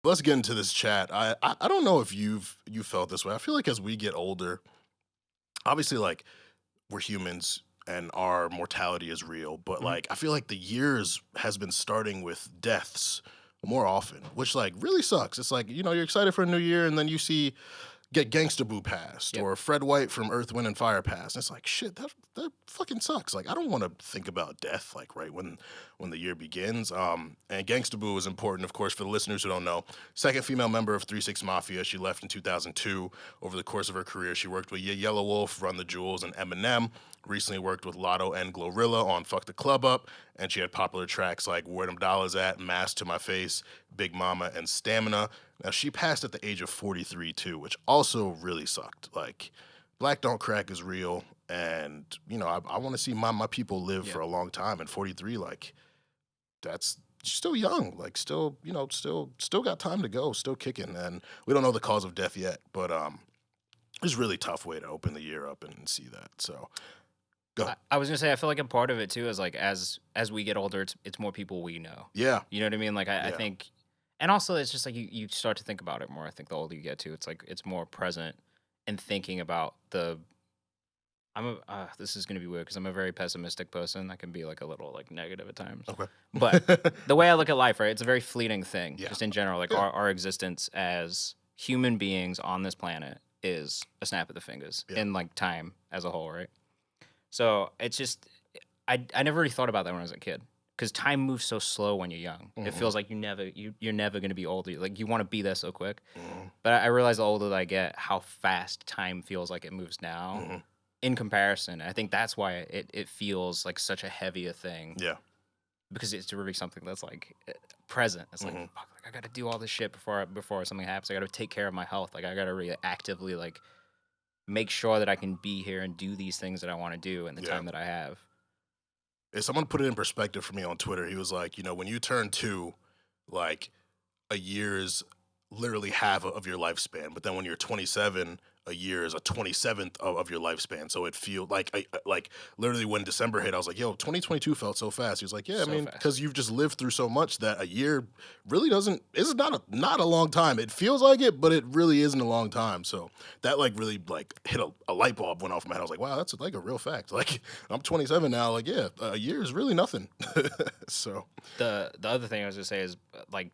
let's get into this chat. I don't know if you felt this way. I feel like as we get older, obviously, like we're humans and our mortality is real, but Mhm. like I feel like the years has been starting with deaths more often, which like really sucks. It's like, you're excited for a new year and then you see get Gangsta Boo passed Yep. or Fred White from Earth, Wind and Fire passed. And it's like shit, that fucking sucks. Like I don't want to think about death like right when the year begins. And Gangsta Boo is important, of course, for the listeners who don't know. Second female member of 3 6 Mafia. She left in 2002. Over the course of her career, she worked with Yellow Wolf, Run the Jewels, and Eminem. Recently worked with Lotto and Glorilla on Fuck the Club Up, and she had popular tracks like Where Them Dollars At, Mask to My Face, Big Mama, and Stamina. Now she passed at the age of 43 too, which also really sucked. Like, Black Don't Crack is real, and I want to see my people live Yeah. for a long time. And 43, like, that's still young. Like, still still got time to go, still kicking. And we don't know the cause of death yet, but it's a really tough way to open the year up and see that. So go. I was gonna say I feel like a part of it too is like as we get older, it's more people we know. Yeah, You know what I mean? Like I yeah, think, and also it's just like you start to think about it more. I think the older you get too, it's like it's more present and thinking about the. This is gonna be weird because I'm a very pessimistic person. I can be like a little like negative at times. okay. But the way I look at life, right, it's a very fleeting thing, Yeah, just in general. Like yeah, our existence as human beings on this planet is a snap of the fingers yeah. in like time as a whole, right? So it's just I never really thought about that when I was a kid because time moves so slow when you're young. It Mhm, feels like you're never gonna be older. Like you want to be there so quick, mhm, but I realize the older that I get, how fast time feels like it moves now mhm. in comparison. I think that's why it feels like such a heavier thing Yeah. because it's really something that's like present. It's like Mhm. fuck, like I got to do all this shit before something happens. I got to take care of my health. Like I got to really actively like make sure that I can be here and do these things that I want to do in the Yeah. time that I have. If someone put it in perspective for me on Twitter, he was like, when you turn two, like a year is literally half of your lifespan. But then when you're 27, a year is a 27th of your lifespan. So it feels like, like literally when December hit, I was like, yo, 2022 felt so fast. He was like, yeah, I So mean, fast. because you've just lived through so much that a year really doesn't, it's not a long time. It feels like it, but it really isn't a long time. So that like really like hit a light bulb went off in my head. I was like, wow, that's like a real fact. Like I'm 27 now. Like, yeah, a year is really nothing. So, The other thing I was gonna say is like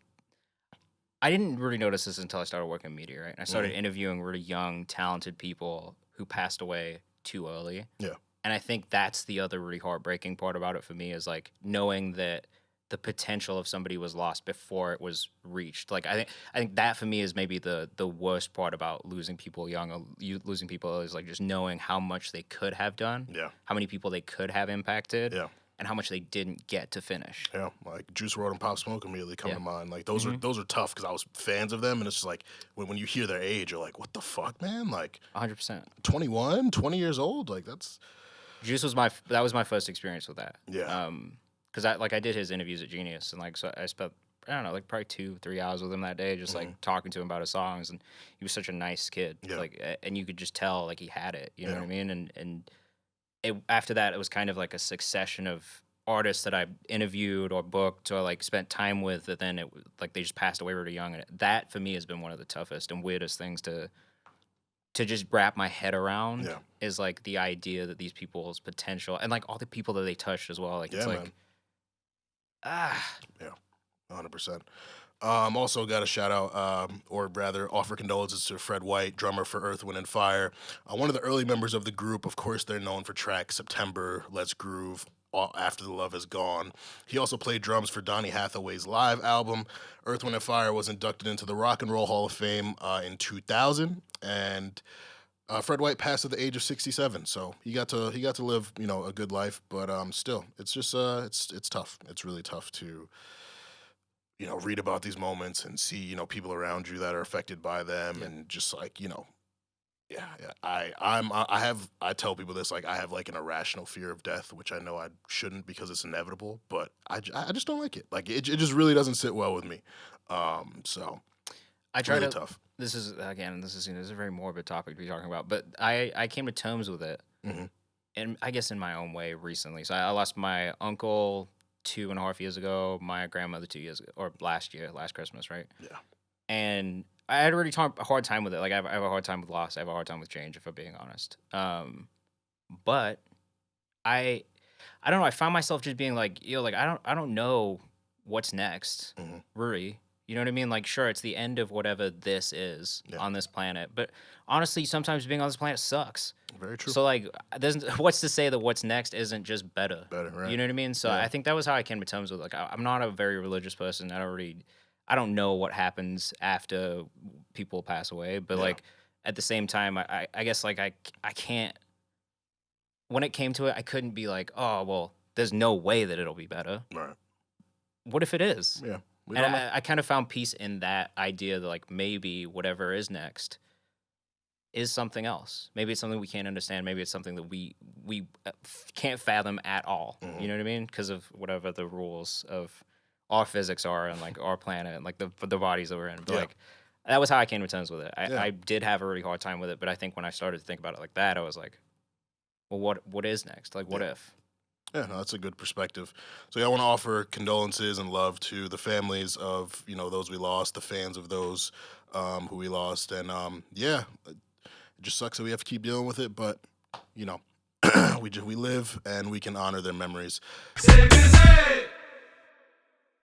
I didn't really notice this until I started working in media, right? And I started mhm, interviewing really young, talented people who passed away too early. yeah, And I think that's the other really heartbreaking part about it for me is like knowing that the potential of somebody was lost before it was reached. Like I think that for me is maybe the worst part about losing people young, losing people is like just knowing how much they could have done, yeah, how many people they could have impacted, yeah. and how much they didn't get to finish. Yeah, like Juice WRLD and Pop Smoke immediately come Yeah. to mind. Like those are Mm-hmm. those are tough because I was fans of them, and it's just like when you hear their age, you're like, what the fuck, man? Like 100%. 21, 20 years old, like that's Juice was that was my first experience with that. yeah, Because I did his interviews at Genius and like so I spent I don't know like probably 2-3 hours with him that day just mhm, like talking to him about his songs and he was such a nice kid yeah, like and you could just tell like he had it, you know yeah, what I mean, and after that it was kind of like a succession of artists that I interviewed or booked or like spent time with that then like they just passed away really young, and that for me has been one of the toughest and weirdest things to just wrap my head around yeah, is like the idea that these people's potential and like all the people that they touched as well. Like it's yeah, man, like ah yeah, 100%. Also got a shout out, or rather, offer condolences to Fred White, drummer for Earth, Wind and Fire. One of the early members of the group. Of course, they're known for tracks September, Let's Groove, After the Love Is Gone. He also played drums for Donny Hathaway's live album. Earth, Wind and Fire was inducted into the Rock and Roll Hall of Fame in 2000, and Fred White passed at the age of 67. So he got to live a good life, but still, it's just it's tough. It's really tough to read about these moments and see, people around you that are affected by them yeah, and just like, yeah, yeah. I tell people this, like I have like an irrational fear of death, which I know I shouldn't because it's inevitable, but I just don't like it. Like it just really doesn't sit well with me. So I try really to. tough. This is again. This is a very morbid topic to be talking about, but I came to terms with it, Hmm. and I guess in my own way recently. So I lost my uncle 2.5 years ago, my grandmother 2 years ago, or last year, last Christmas, right? Yeah. and I had already a hard time with it. Like I have a hard time with loss. I have a hard time with change, if I'm being honest. But I I don't know. I found myself just being like, yo, like I don't know what's next, Hmm. really. You know what I mean? Like, sure, it's the end of whatever this is Yeah, on this planet, but honestly, sometimes being on this planet sucks. very true. So like, there's what's to say that what's next isn't just better. Better, You right? know what I mean? So Yeah, I think that was how I came to terms with like I'm not a very religious person. I don't know what happens after people pass away, but yeah, like at the same time, I guess like I can't when it came to it, I couldn't be like, "Oh, well, there's no way that it'll be better." right. What if it is? Yeah, we And don't know. I kind of found peace in that idea that like maybe whatever is next is something else. Maybe it's something we can't understand. Maybe it's something that we can't fathom at all. Hmm. You know what I mean? Because of whatever the rules of our physics are and like our planet and like the bodies that we're in. But Yeah, like that was how I came to terms with it. yeah, I did have a really hard time with it, but I think when I started to think about it like that, I was like, well, what is next? Like, what yeah. if? Yeah, no, that's a good perspective. So yeah, I want to offer condolences and love to the families of those we lost, the fans of those who we lost, and yeah, it just sucks that we have to keep dealing with it, but you know, we live and we can honor their memories. Say,